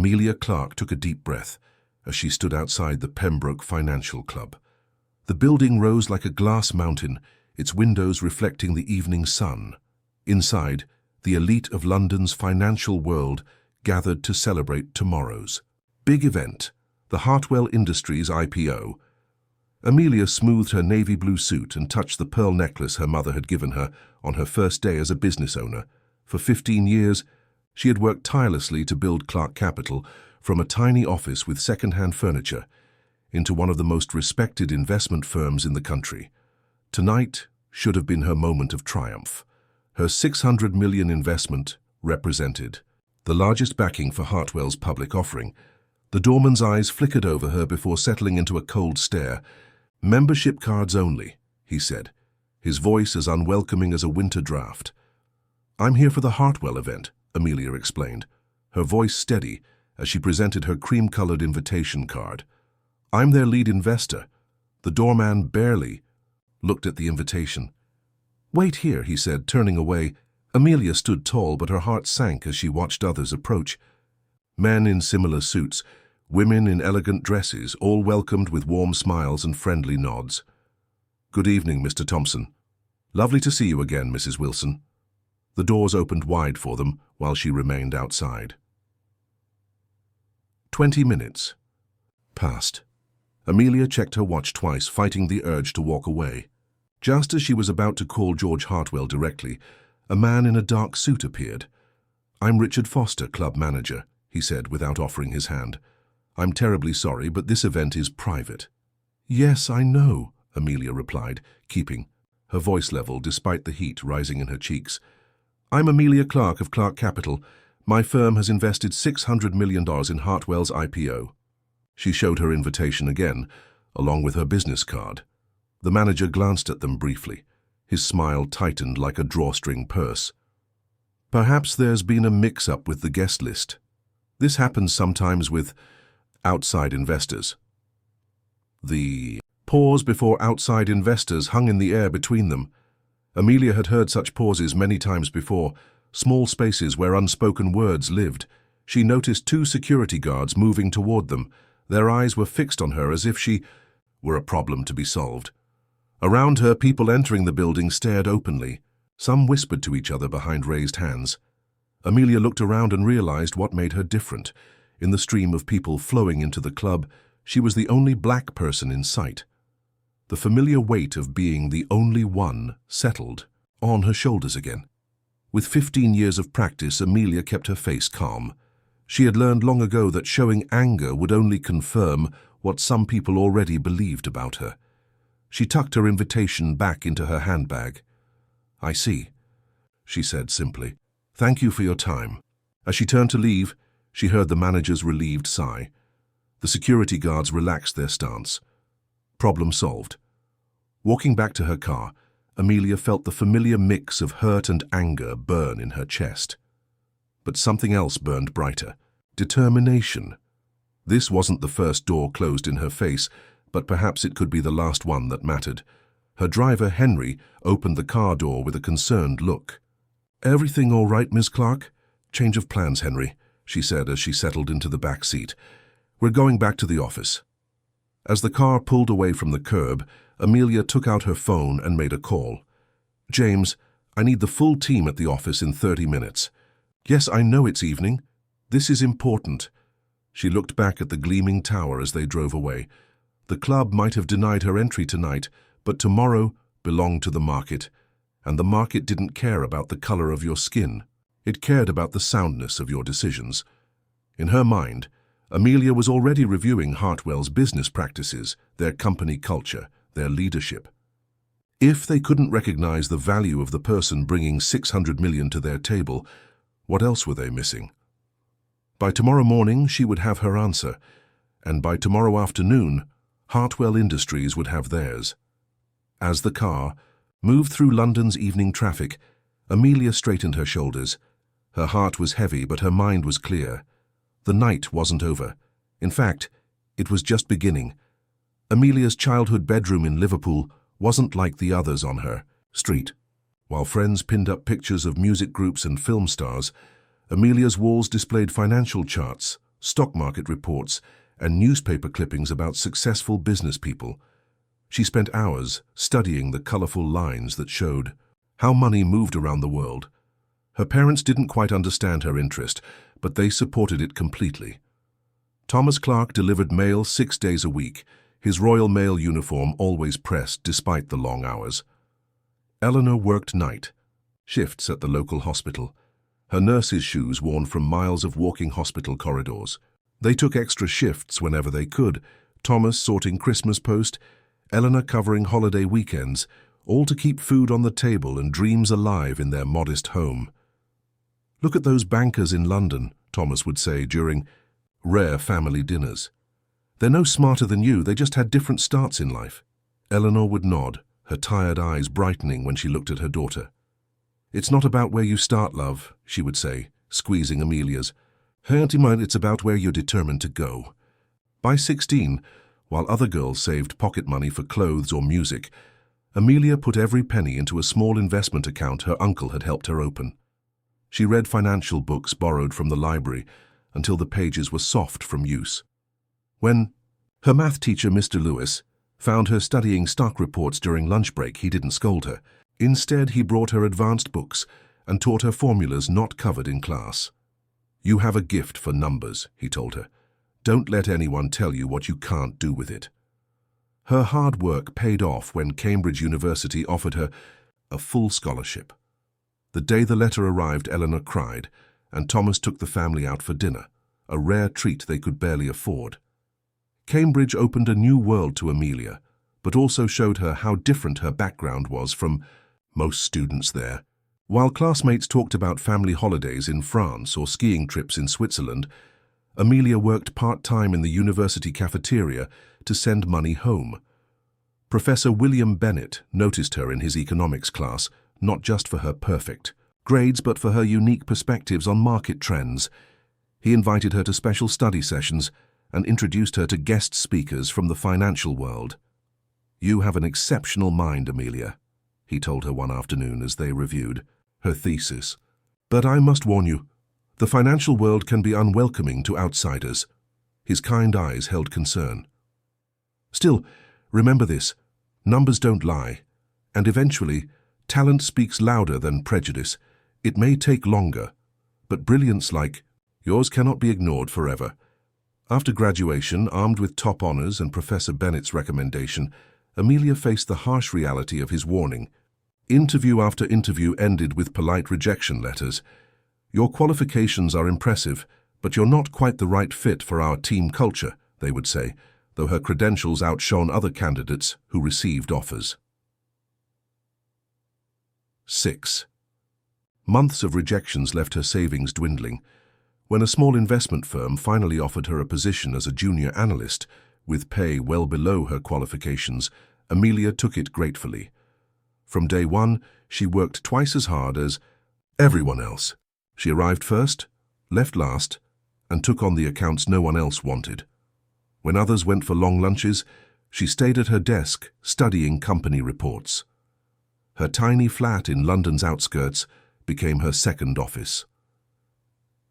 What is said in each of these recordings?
Amelia Clark took a deep breath as she stood outside the Pembroke Financial Club. The building rose like a glass mountain, its windows reflecting the evening sun. Inside, the elite of London's financial world gathered to celebrate tomorrow's big event, the Hartwell Industries IPO. Amelia smoothed her navy blue suit and touched the pearl necklace her mother had given her on her first day as a business owner. For 15 years, she had worked tirelessly to build Clark Capital from a tiny office with second-hand furniture into one of the most respected investment firms in the country. Tonight should have been her moment of triumph. Her $600 million investment represented the largest backing for Hartwell's public offering. The doorman's eyes flickered over her before settling into a cold stare. "Membership cards only," he said, his voice as unwelcoming as a winter draft. "I'm here for the Hartwell event," Amelia explained, her voice steady as she presented her cream-colored invitation card. "I'm their lead investor." The doorman barely looked at the invitation. "Wait here," he said, turning away. Amelia stood tall, but her heart sank as she watched others approach. Men in similar suits, women in elegant dresses, all welcomed with warm smiles and friendly nods. "Good evening, Mr. Thompson. Lovely to see you again, Mrs. Wilson." The doors opened wide for them while she remained outside. 20 minutes passed. Amelia checked her watch twice, fighting the urge to walk away. Just as she was about to call George Hartwell directly, a man in a dark suit appeared. "I'm Richard Foster, club manager," he said without offering his hand. "I'm terribly sorry, but this event is private." "Yes, I know," Amelia replied, keeping her voice level despite the heat rising in her cheeks. "I'm Amelia Clark of Clark Capital. My firm has invested $600 million in Hartwell's IPO." She showed her invitation again, along with her business card. The manager glanced at them briefly. His smile tightened like a drawstring purse. "Perhaps there's been a mix-up with the guest list. This happens sometimes with outside investors." The pause before outside investors hung in the air between them. Amelia had heard such pauses many times before, small spaces where unspoken words lived. She noticed two security guards moving toward them. Their eyes were fixed on her as if she were a problem to be solved. Around her, people entering the building stared openly. Some whispered to each other behind raised hands. Amelia looked around and realized what made her different. In the stream of people flowing into the club, she was the only black person in sight. The familiar weight of being the only one settled on her shoulders again. With 15 years of practice, Amelia kept her face calm. She had learned long ago that showing anger would only confirm what some people already believed about her. She tucked her invitation back into her handbag. "I see," she said simply. "Thank you for your time." As she turned to leave, she heard the manager's relieved sigh. The security guards relaxed their stance. Problem solved. Walking back to her car, Amelia felt the familiar mix of hurt and anger burn in her chest. But something else burned brighter: determination. This wasn't the first door closed in her face, but perhaps it could be the last one that mattered. Her driver, Henry, opened the car door with a concerned look. "Everything all right, Miss Clark?" "Change of plans, Henry," she said as she settled into the back seat. "We're going back to the office." As the car pulled away from the curb, Amelia took out her phone and made a call. "James, I need the full team at the office in 30 minutes. "Yes, I know it's evening. This is important." She looked back at the gleaming tower as they drove away. The club might have denied her entry tonight, but tomorrow belonged to the market, and the market didn't care about the color of your skin. It cared about the soundness of your decisions. In her mind, Amelia was already reviewing Hartwell's business practices, their company culture, their leadership. If they couldn't recognize the value of the person bringing $600 million to their table, what else were they missing? By tomorrow morning, she would have her answer, and by tomorrow afternoon, Hartwell Industries would have theirs. As the car moved through London's evening traffic, Amelia straightened her shoulders. Her heart was heavy, but her mind was clear. The night wasn't over. In fact, it was just beginning. Amelia's childhood bedroom in Liverpool wasn't like the others on her street. While friends pinned up pictures of music groups and film stars, Amelia's walls displayed financial charts, stock market reports, and newspaper clippings about successful business people. She spent hours studying the colorful lines that showed how money moved around the world. Her parents didn't quite understand her interest, but they supported it completely. Thomas Clark delivered mail 6 days a week, his Royal Mail uniform always pressed despite the long hours. Eleanor worked night shifts at the local hospital, her nurse's shoes worn from miles of walking hospital corridors. They took extra shifts whenever they could, Thomas sorting Christmas post, Eleanor covering holiday weekends, all to keep food on the table and dreams alive in their modest home. "Look at those bankers in London," Thomas would say during rare family dinners. "They're no smarter than you, they just had different starts in life." Eleanor would nod, her tired eyes brightening when she looked at her daughter. "It's not about where you start, love," she would say, squeezing Amelia's. "It's about where you're determined to go." By 16, while other girls saved pocket money for clothes or music, Amelia put every penny into a small investment account her uncle had helped her open. She read financial books borrowed from the library until the pages were soft from use. When her math teacher, Mr. Lewis, found her studying stock reports during lunch break, he didn't scold her. Instead, he brought her advanced books and taught her formulas not covered in class. "You have a gift for numbers," he told her. "Don't let anyone tell you what you can't do with it." Her hard work paid off when Cambridge University offered her a full scholarship. The day the letter arrived, Eleanor cried, and Thomas took the family out for dinner, a rare treat they could barely afford. Cambridge opened a new world to Amelia, but also showed her how different her background was from most students there. While classmates talked about family holidays in France or skiing trips in Switzerland, Amelia worked part-time in the university cafeteria to send money home. Professor William Bennett noticed her in his economics class, not just for her perfect grades, but for her unique perspectives on market trends. He invited her to special study sessions and introduced her to guest speakers from the financial world. "You have an exceptional mind, Amelia," he told her one afternoon as they reviewed her thesis. "But I must warn you, the financial world can be unwelcoming to outsiders." His kind eyes held concern. "Still, remember this, numbers don't lie, and eventually, talent speaks louder than prejudice. It may take longer, but brilliance like yours cannot be ignored forever." After graduation, armed with top honors and Professor Bennett's recommendation, Amelia faced the harsh reality of his warning. Interview after interview ended with polite rejection letters. "Your qualifications are impressive, but you're not quite the right fit for our team culture," they would say, though her credentials outshone other candidates who received offers. 6. Months of rejections left her savings dwindling. When a small investment firm finally offered her a position as a junior analyst, with pay well below her qualifications, Amelia took it gratefully. From day one, she worked twice as hard as everyone else. She arrived first, left last, and took on the accounts no one else wanted. When others went for long lunches, she stayed at her desk, studying company reports. Her tiny flat in London's outskirts became her second office.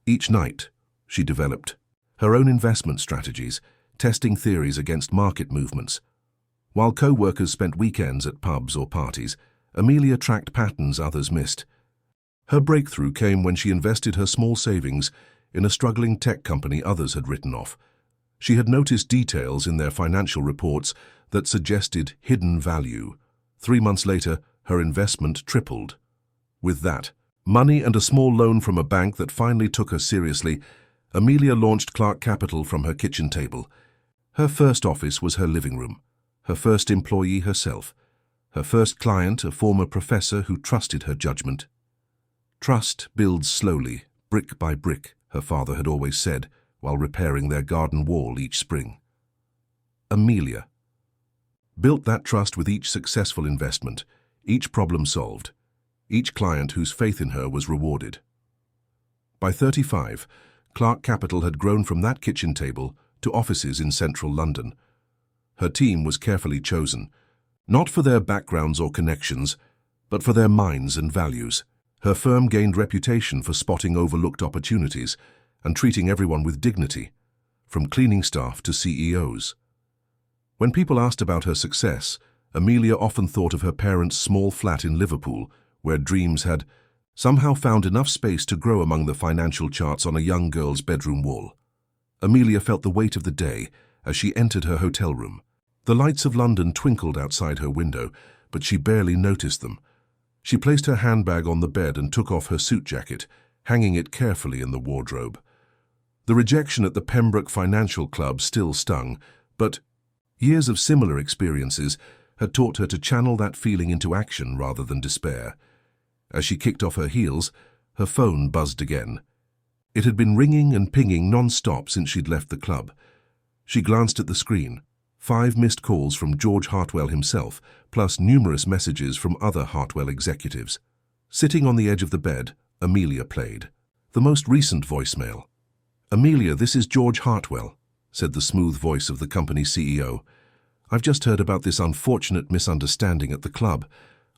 Each night, she developed her own investment strategies, testing theories against market movements. While co-workers spent weekends at pubs or parties, Amelia tracked patterns others missed. Her breakthrough came when she invested her small savings in a struggling tech company others had written off. She had noticed details in their financial reports that suggested hidden value. 3 months later, her investment tripled. With that, money and a small loan from a bank that finally took her seriously, Amelia launched Clark Capital from her kitchen table. Her first office was her living room, her first employee herself, her first client a former professor who trusted her judgment. "Trust builds slowly, brick by brick," her father had always said, while repairing their garden wall each spring. Amelia built that trust with each successful investment, each problem solved, each client whose faith in her was rewarded. By 35, Clark Capital had grown from that kitchen table to offices in central London. Her team was carefully chosen, not for their backgrounds or connections, but for their minds and values. Her firm gained reputation for spotting overlooked opportunities and treating everyone with dignity, from cleaning staff to CEOs. When people asked about her success, Amelia often thought of her parents' small flat in Liverpool, where dreams had somehow found enough space to grow among the financial charts on a young girl's bedroom wall. Amelia felt the weight of the day as she entered her hotel room. The lights of London twinkled outside her window, but she barely noticed them. She placed her handbag on the bed and took off her suit jacket, hanging it carefully in the wardrobe. The rejection at the Pembroke Financial Club still stung, but years of similar experiences had taught her to channel that feeling into action rather than despair. As she kicked off her heels, her phone buzzed again. It had been ringing and pinging non-stop since she'd left the club. She glanced at the screen. 5 missed calls from George Hartwell himself, plus numerous messages from other Hartwell executives. Sitting on the edge of the bed, Amelia played the most recent voicemail. "Amelia, this is George Hartwell," said the smooth voice of the company's CEO. "I've just heard about this unfortunate misunderstanding at the club.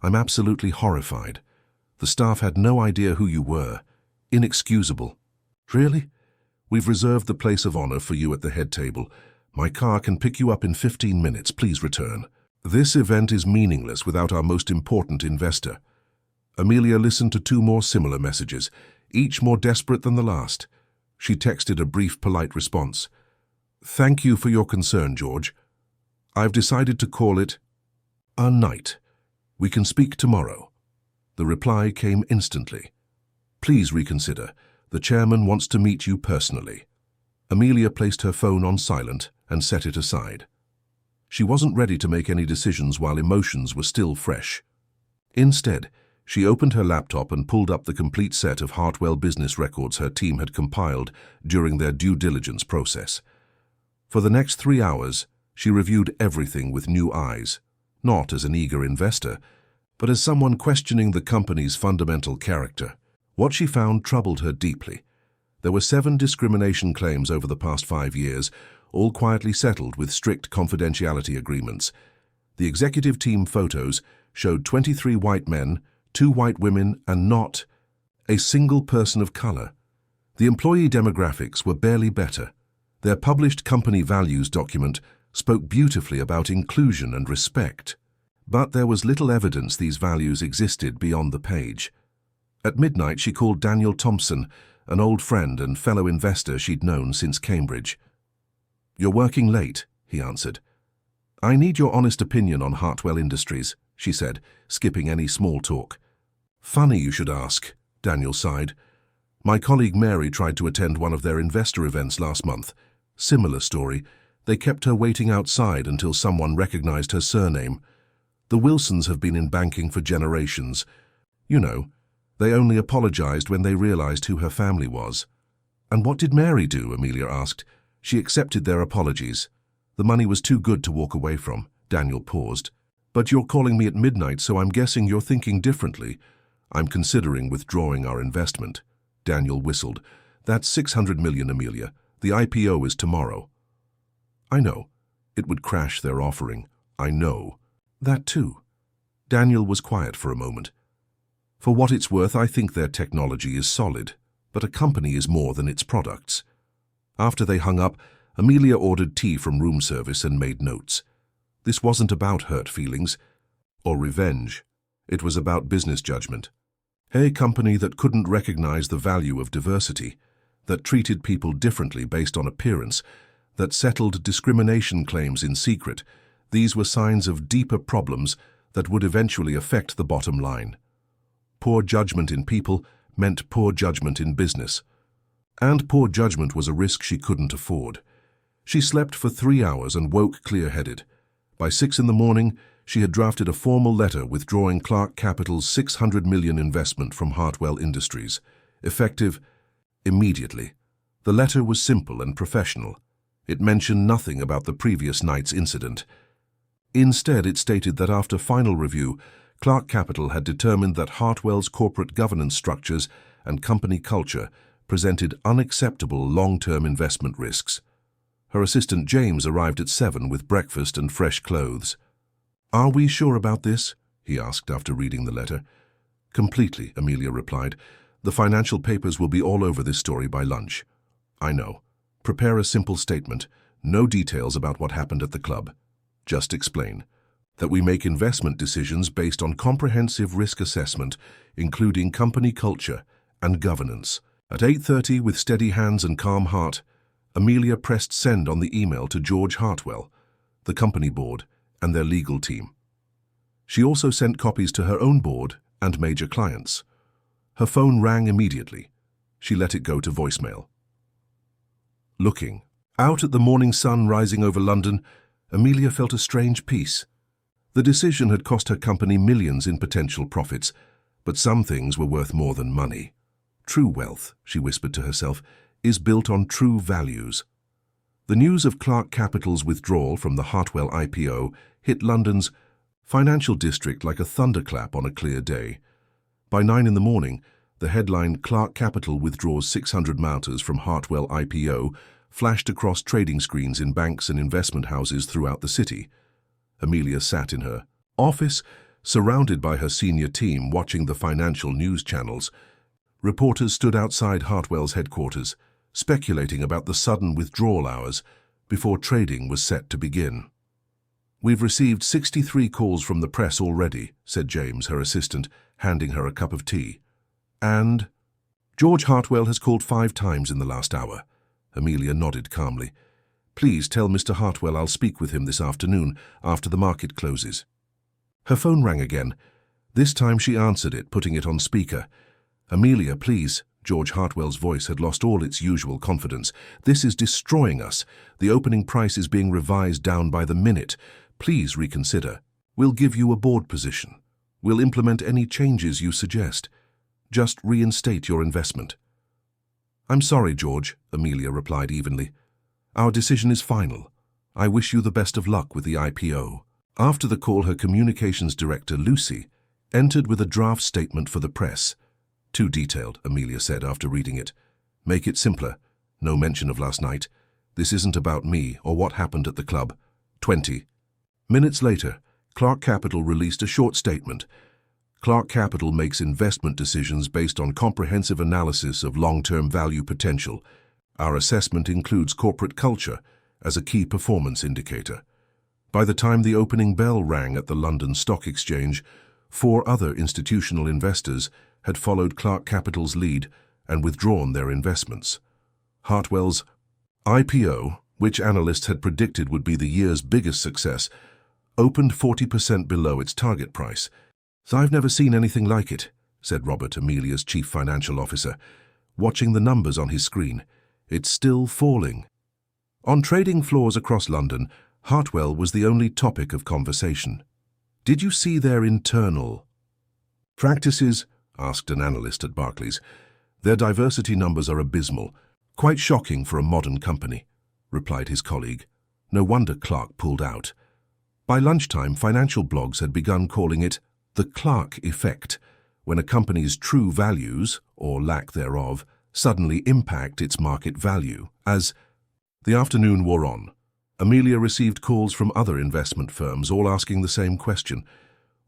I'm absolutely horrified. The staff had no idea who you were. Inexcusable." "Really? We've reserved the place of honor for you at the head table. My car can pick you up in 15 minutes. Please return. This event is meaningless without our most important investor." Amelia listened to 2 more similar messages, each more desperate than the last. She texted a brief, polite response. "Thank you for your concern, George. I've decided to call it a night. We can speak tomorrow." The reply came instantly. "Please reconsider. The chairman wants to meet you personally." Amelia placed her phone on silent and set it aside. She wasn't ready to make any decisions while emotions were still fresh. Instead, she opened her laptop and pulled up the complete set of Hartwell business records her team had compiled during their due diligence process. For the next 3 hours, she reviewed everything with new eyes, not as an eager investor, but as someone questioning the company's fundamental character. What she found troubled her deeply. There were 7 discrimination claims over the past 5 years, all quietly settled with strict confidentiality agreements. The executive team photos showed 23 white men, 2 white women, and not a single person of color. The employee demographics were barely better. Their published company values document spoke beautifully about inclusion and respect. But there was little evidence these values existed beyond the page. At midnight, she called Daniel Thompson, an old friend and fellow investor she'd known since Cambridge. "You're working late," he answered. "I need your honest opinion on Hartwell Industries," she said, skipping any small talk. "Funny you should ask," Daniel sighed. "My colleague Mary tried to attend one of their investor events last month. Similar story. They kept her waiting outside until someone recognized her surname. The Wilsons have been in banking for generations. You know, they only apologized when they realized who her family was." "And what did Mary do?" Amelia asked. "She accepted their apologies. The money was too good to walk away from." Daniel paused. "But you're calling me at midnight, so I'm guessing you're thinking differently." "I'm considering withdrawing our investment." Daniel whistled. "That's 600 million, Amelia. The IPO is tomorrow." "I know. It would crash their offering." "I know. That too." Daniel was quiet for a moment. "For what it's worth, I think their technology is solid, but a company is more than its products." After they hung up, Amelia ordered tea from room service and made notes. This wasn't about hurt feelings or revenge. It was about business judgment. A company that couldn't recognize the value of diversity, that treated people differently based on appearance, that settled discrimination claims in secret, these were signs of deeper problems that would eventually affect the bottom line. Poor judgment in people meant poor judgment in business. And poor judgment was a risk she couldn't afford. She slept for 3 hours and woke clear-headed. By 6 in the morning, she had drafted a formal letter withdrawing Clark Capital's 600 million investment from Hartwell Industries, effective immediately. The letter was simple and professional. It mentioned nothing about the previous night's incident. Instead, it stated that after final review, Clark Capital had determined that Hartwell's corporate governance structures and company culture presented unacceptable long-term investment risks. Her assistant James arrived at 7 with breakfast and fresh clothes. "Are we sure about this?" he asked after reading the letter. "Completely," Amelia replied. "The financial papers will be all over this story by lunch." "I know. Prepare a simple statement, no details about what happened at the club. Just explain that we make investment decisions based on comprehensive risk assessment, including company culture and governance. At 8:30, with steady hands and calm heart, Amelia pressed send on the email to George Hartwell, the company board, and their legal team. She also sent copies to her own board and major clients. Her phone rang immediately. She let it go to voicemail. Looking out at the morning sun rising over London, Amelia felt a strange peace. The decision had cost her company millions in potential profits, but some things were worth more than money. True wealth, she whispered to herself, is built on true values. The news of Clark Capital's withdrawal from the Hartwell IPO hit London's financial district like a thunderclap on a clear day. By 9 in the morning, the headline "Clark Capital withdraws 600 mouters from Hartwell IPO" flashed across trading screens in banks and investment houses throughout the city. Amelia sat in her office, surrounded by her senior team watching the financial news channels. Reporters stood outside Hartwell's headquarters, speculating about the sudden withdrawal hours before trading was set to begin. "We've received 63 calls from the press already," said James, her assistant, handing her a cup of tea. "And George Hartwell has called 5 times in the last hour." Amelia nodded calmly. "Please tell Mr. Hartwell I'll speak with him this afternoon after the market closes." Her phone rang again. This time she answered it, putting it on speaker. "Amelia, please." George Hartwell's voice had lost all its usual confidence. "This is destroying us. The opening price is being revised down by the minute. Please reconsider. We'll give you a board position. We'll implement any changes you suggest. Just reinstate your investment." "I'm sorry, George," Amelia replied evenly. "Our decision is final. I wish you the best of luck with the IPO." After the call, her communications director, Lucy, entered with a draft statement for the press. "Too detailed," Amelia said after reading it. "Make it simpler. No mention of last night. This isn't about me or what happened at the club." 20 minutes later, Clark Capital released a short statement. "Clark Capital makes investment decisions based on comprehensive analysis of long-term value potential. Our assessment includes corporate culture as a key performance indicator." By the time the opening bell rang at the London Stock Exchange, 4 other institutional investors had followed Clark Capital's lead and withdrawn their investments. Hartwell's IPO, which analysts had predicted would be the year's biggest success, opened 40% below its target price. "I've never seen anything like it," said Robert, Amelia's chief financial officer, watching the numbers on his screen. "It's still falling." On trading floors across London, Hartwell was the only topic of conversation. "Did you see their internal practices?" asked an analyst at Barclays. "Their diversity numbers are abysmal. Quite shocking for a modern company," replied his colleague. No wonder Clark pulled out. By lunchtime, financial blogs had begun calling it the Clark effect, when a company's true values, or lack thereof, suddenly impact its market value. As the afternoon wore on, Amelia received calls from other investment firms, all asking the same question.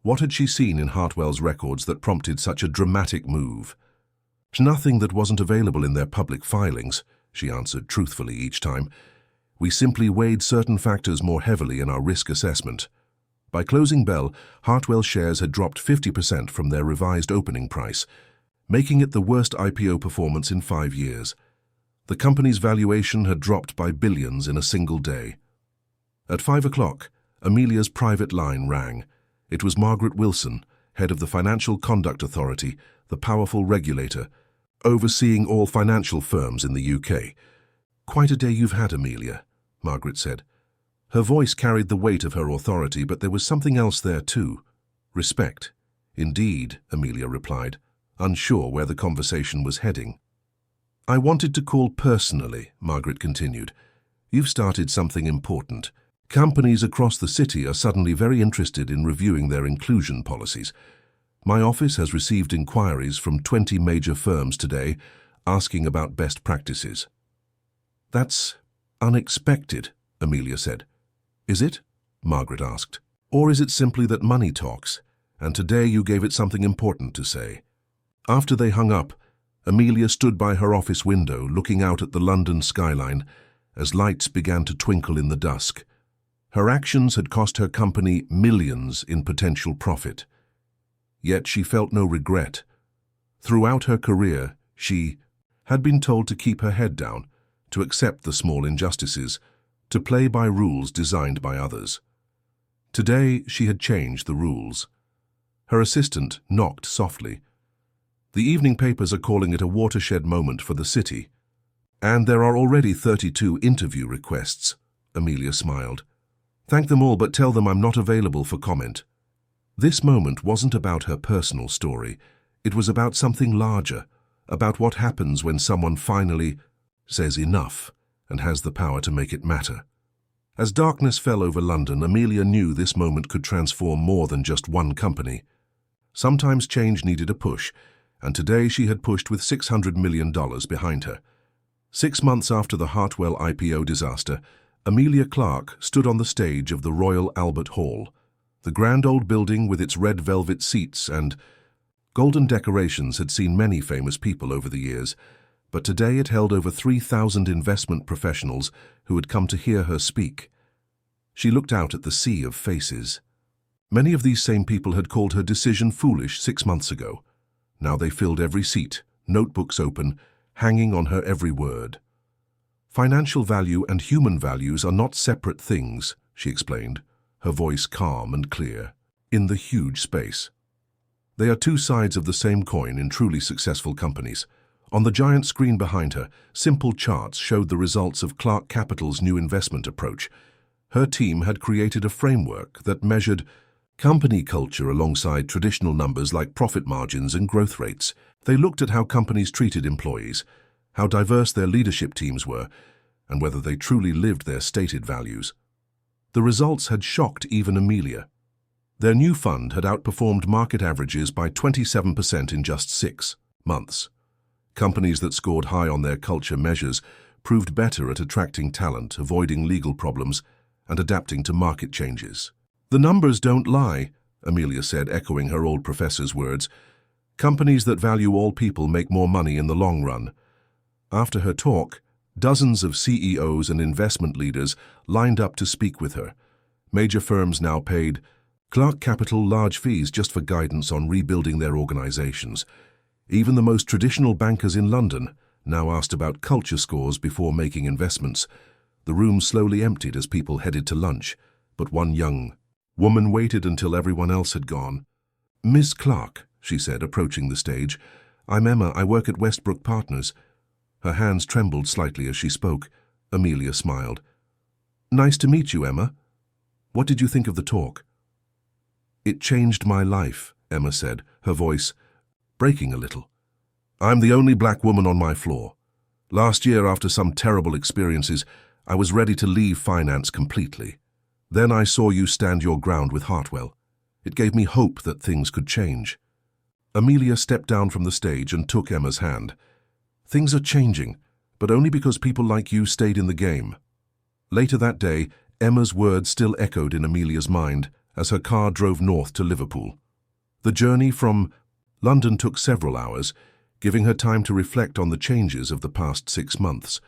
What had she seen in Hartwell's records that prompted such a dramatic move? "Nothing that wasn't available in their public filings," she answered truthfully each time. "We simply weighed certain factors more heavily in our risk assessment." By closing bell, Hartwell shares had dropped 50% from their revised opening price, making it the worst IPO performance in 5 years. The company's valuation had dropped by billions in a single day. At 5 o'clock, Amelia's private line rang. It was Margaret Wilson, head of the Financial Conduct Authority, the powerful regulator, overseeing all financial firms in the UK. "Quite a day you've had, Amelia," Margaret said. Her voice carried the weight of her authority, but there was something else there too. Respect. "Indeed," Amelia replied, unsure where the conversation was heading. "I wanted to call personally," Margaret continued. "You've started something important. Companies across the city are suddenly very interested in reviewing their inclusion policies. My office has received inquiries from 20 major firms today asking about best practices." "That's unexpected," Amelia said. "Is it?" Margaret asked. "Or is it simply that money talks, and today you gave it something important to say?" After they hung up, Amelia stood by her office window looking out at the London skyline. as lights began to twinkle in the dusk. Her actions had cost her company millions in potential profit. Yet she felt no regret. Throughout her career, she had been told to keep her head down, to accept the small injustices, to play by rules designed by others. Today, she had changed the rules. Her assistant knocked softly. The evening papers are calling it a watershed moment for the city. And there are already 32 interview requests, Amelia smiled. Thank them all, but tell them I'm not available for comment. This moment wasn't about her personal story. It was about something larger, about what happens when someone finally says enough and has the power to make it matter. As darkness fell over London, Amelia knew this moment could transform more than just one company. Sometimes change needed a push, and today she had pushed with $600 million behind her. 6 months after the Hartwell IPO disaster, Amelia Clark stood on the stage of the Royal Albert Hall. The grand old building with its red velvet seats and golden decorations had seen many famous people over the years, but today it held over 3,000 investment professionals who had come to hear her speak. She looked out at the sea of faces. Many of these same people had called her decision foolish 6 months ago. Now they filled every seat, notebooks open, hanging on her every word. Financial value and human values are not separate things, she explained, her voice calm and clear, in the huge space. They are two sides of the same coin in truly successful companies. On the giant screen behind her, simple charts showed the results of Clark Capital's new investment approach. Her team had created a framework that measured company culture alongside traditional numbers like profit margins and growth rates. They looked at how companies treated employees, how diverse their leadership teams were, and whether they truly lived their stated values. The results had shocked even Amelia. Their new fund had outperformed market averages by 27% in just 6 months. Companies that scored high on their culture measures proved better at attracting talent, avoiding legal problems, and adapting to market changes. The numbers don't lie, Amelia said, echoing her old professor's words. Companies that value all people make more money in the long run. After her talk, dozens of CEOs and investment leaders lined up to speak with her. Major firms now paid Clark Capital large fees just for guidance on rebuilding their organizations. Even the most traditional bankers in London now asked about culture scores before making investments. The room slowly emptied as people headed to lunch, but one young woman waited until everyone else had gone. "Miss Clark," she said, approaching the stage. "I'm Emma. I work at Westbrook Partners." Her hands trembled slightly as she spoke. Amelia smiled. "Nice to meet you, Emma. What did you think of the talk?" "It changed my life," Emma said, her voice breaking a little. "I'm the only black woman on my floor. Last year, after some terrible experiences, I was ready to leave finance completely. Then I saw you stand your ground with Hartwell. It gave me hope that things could change." Amelia stepped down from the stage and took Emma's hand. "Things are changing, but only because people like you stayed in the game." Later that day, Emma's words still echoed in Amelia's mind as her car drove north to Liverpool. The journey from London took several hours, giving her time to reflect on the changes of the past 6 months.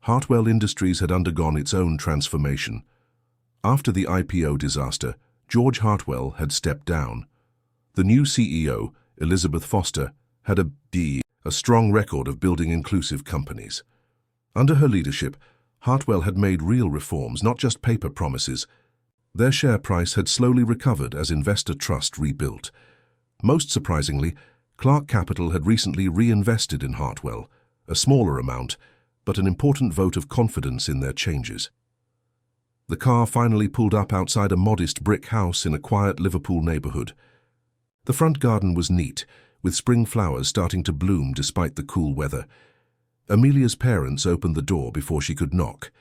Hartwell Industries had undergone its own transformation. After the IPO disaster, George Hartwell had stepped down. The new CEO, Elizabeth Foster, had a strong record of building inclusive companies. Under her leadership, Hartwell had made real reforms, not just paper promises. Their share price had slowly recovered as investor trust rebuilt. Most surprisingly, Clark Capital had recently reinvested in Hartwell, a smaller amount, but an important vote of confidence in their changes. The car finally pulled up outside a modest brick house in a quiet Liverpool neighborhood. The front garden was neat, with spring flowers starting to bloom despite the cool weather. Amelia's parents opened the door before she could knock.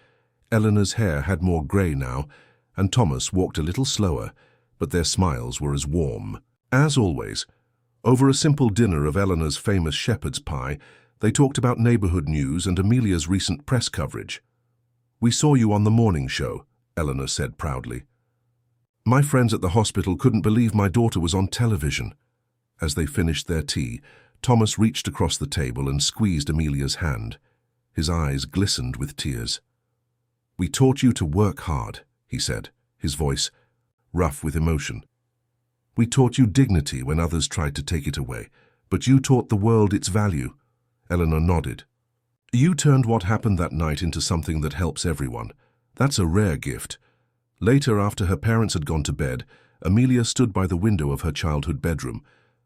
Eleanor's hair had more grey now, and Thomas walked a little slower, but their smiles were as warm. As always, over a simple dinner of Eleanor's famous shepherd's pie, they talked about neighborhood news and Amelia's recent press coverage. "We saw you on the morning show," Eleanor said proudly. "My friends at the hospital couldn't believe my daughter was on television." As they finished their tea, Thomas reached across the table and squeezed Amelia's hand. His eyes glistened with tears. "We taught you to work hard," he said, his voice rough with emotion. "We taught you dignity when others tried to take it away, but you taught the world its value." Eleanor nodded. "You turned what happened that night into something that helps everyone. That's a rare gift." Later, after her parents had gone to bed, Amelia stood by the window of her childhood bedroom.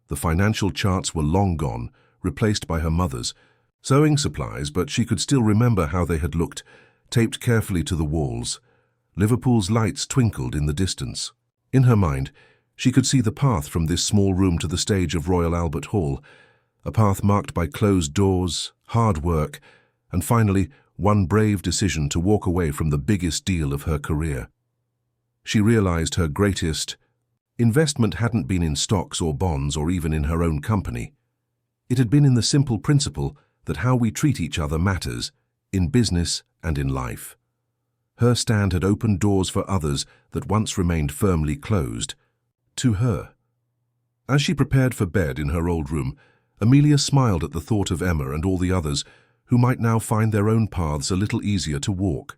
The financial charts were long gone, replaced by her mother's sewing supplies, but she could still remember how they had looked, taped carefully to the walls. Liverpool's lights twinkled in the distance. In her mind, she could see the path from this small room to the stage of Royal Albert Hall, a path marked by closed doors, hard work, and finally, one brave decision to walk away from the biggest deal of her career. She realized her greatest investment hadn't been in stocks or bonds or even in her own company. It had been in the simple principle that how we treat each other matters, in business and in life. Her stand had opened doors for others that once remained firmly closed to her. As she prepared for bed in her old room, Amelia smiled at the thought of Emma and all the others who might now find their own paths a little easier to walk.